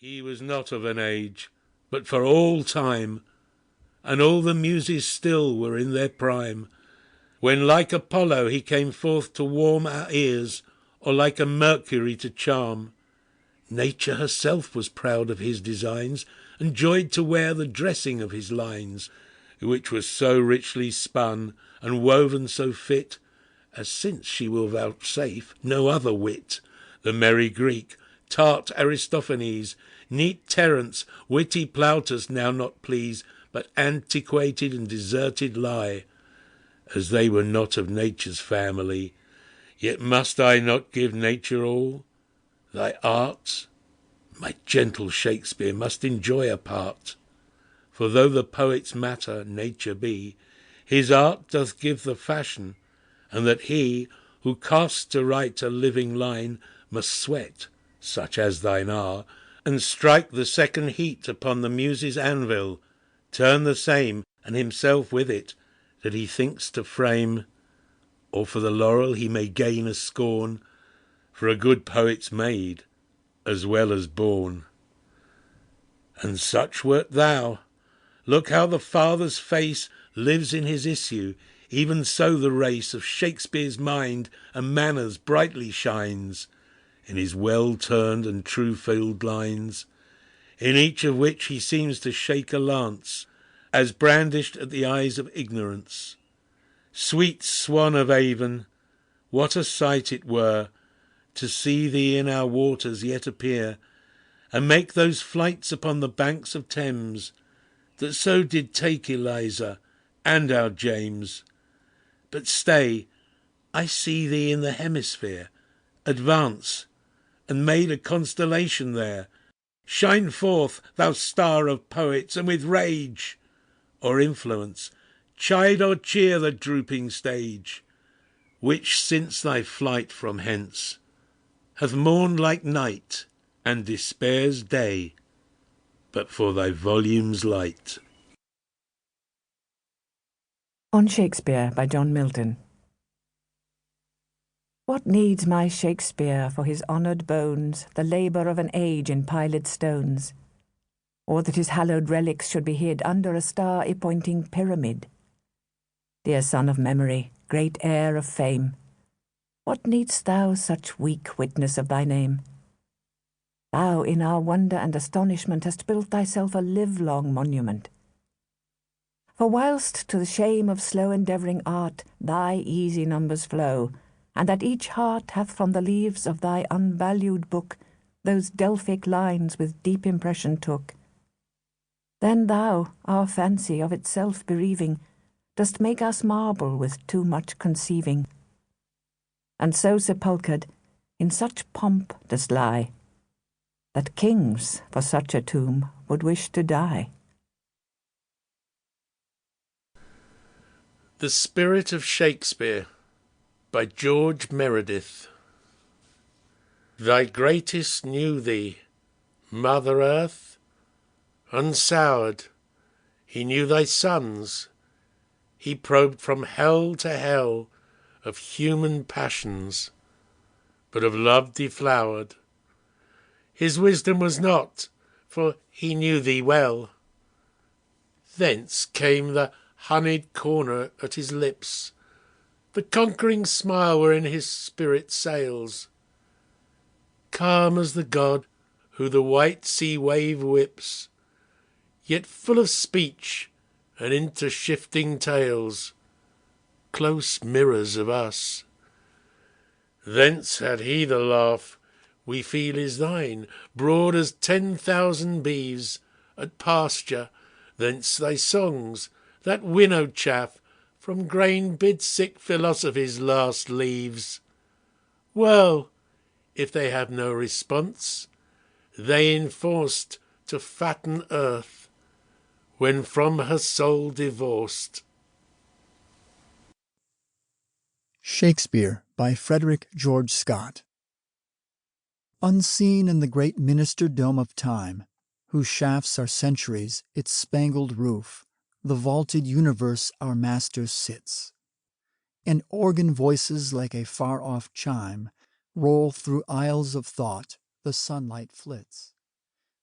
He was not of an age, but for all time, and all the muses still were in their prime, when like Apollo he came forth to warm our ears, or like a Mercury to charm. Nature herself was proud of his designs, and joyed to wear the dressing of his lines, which was so richly spun, and woven so fit, as since she will vouchsafe no other wit. The merry Greek, tart Aristophanes, neat Terence, witty Plautus now not please, but antiquated and deserted lie. As they were not of nature's family, yet must I not give nature all? Thy arts, my gentle Shakespeare, must enjoy a part. For though the poet's matter nature be, his art doth give the fashion, and that he, who casts to write a living line, must sweat, such as thine are, and strike the second heat upon the muse's anvil, turn the same, and himself with it, that he thinks to frame, or for the laurel he may gain a scorn, for a good poet's made, as well as born. And such wert thou. Look how the father's face lives in his issue, even so the race of Shakespeare's mind and manners brightly shines, in his well-turned and true-filled lines, in each of which he seems to shake a lance, as brandished at the eyes of ignorance. Sweet swan of Avon, what a sight it were to see thee in our waters yet appear, and make those flights upon the banks of Thames, that so did take Eliza and our James. But stay, I see thee in the hemisphere. Advance, and made a constellation there. Shine forth, thou star of poets, and with rage or influence chide or cheer the drooping stage, which since thy flight from hence hath mourned like night and despair's day, but for thy volume's light. On Shakespeare by John Milton. What needs my Shakespeare for his honoured bones the labour of an age in piled stones, or that his hallowed relics should be hid under a star-appointing pyramid? Dear son of memory, great heir of fame, what needst thou such weak witness of thy name? Thou in our wonder and astonishment hast built thyself a livelong monument. For whilst to the shame of slow endeavouring art thy easy numbers flow, and that each heart hath from the leaves of thy unvalued book those Delphic lines with deep impression took, then thou, our fancy of itself bereaving, dost make us marble with too much conceiving, and so sepulchred in such pomp dost lie, that kings for such a tomb would wish to die. The Spirit of Shakespeare by George Meredith. Thy greatest knew thee, Mother Earth, unsoured. He knew thy sons. He probed from hell to hell of human passions, but of love deflowered. His wisdom was not, for he knew thee well. Thence came the honeyed corner at his lips, the conquering smile wherein his spirit sails, calm as the god who the white sea wave whips, yet full of speech and into shifting tales, close mirrors of us. Thence had he the laugh we feel is thine, broad as 10,000 beeves at pasture. Thence thy songs, that winnowed chaff from grain bid sick philosophy's last leaves. Well, if they have no response, they enforced to fatten earth when from her soul divorced. Shakespeare by Frederick George Scott. Unseen in the great minster dome of time, whose shafts are centuries, its spangled roof, the vaulted universe our master sits. And organ voices like a far-off chime roll through aisles of thought, the sunlight flits.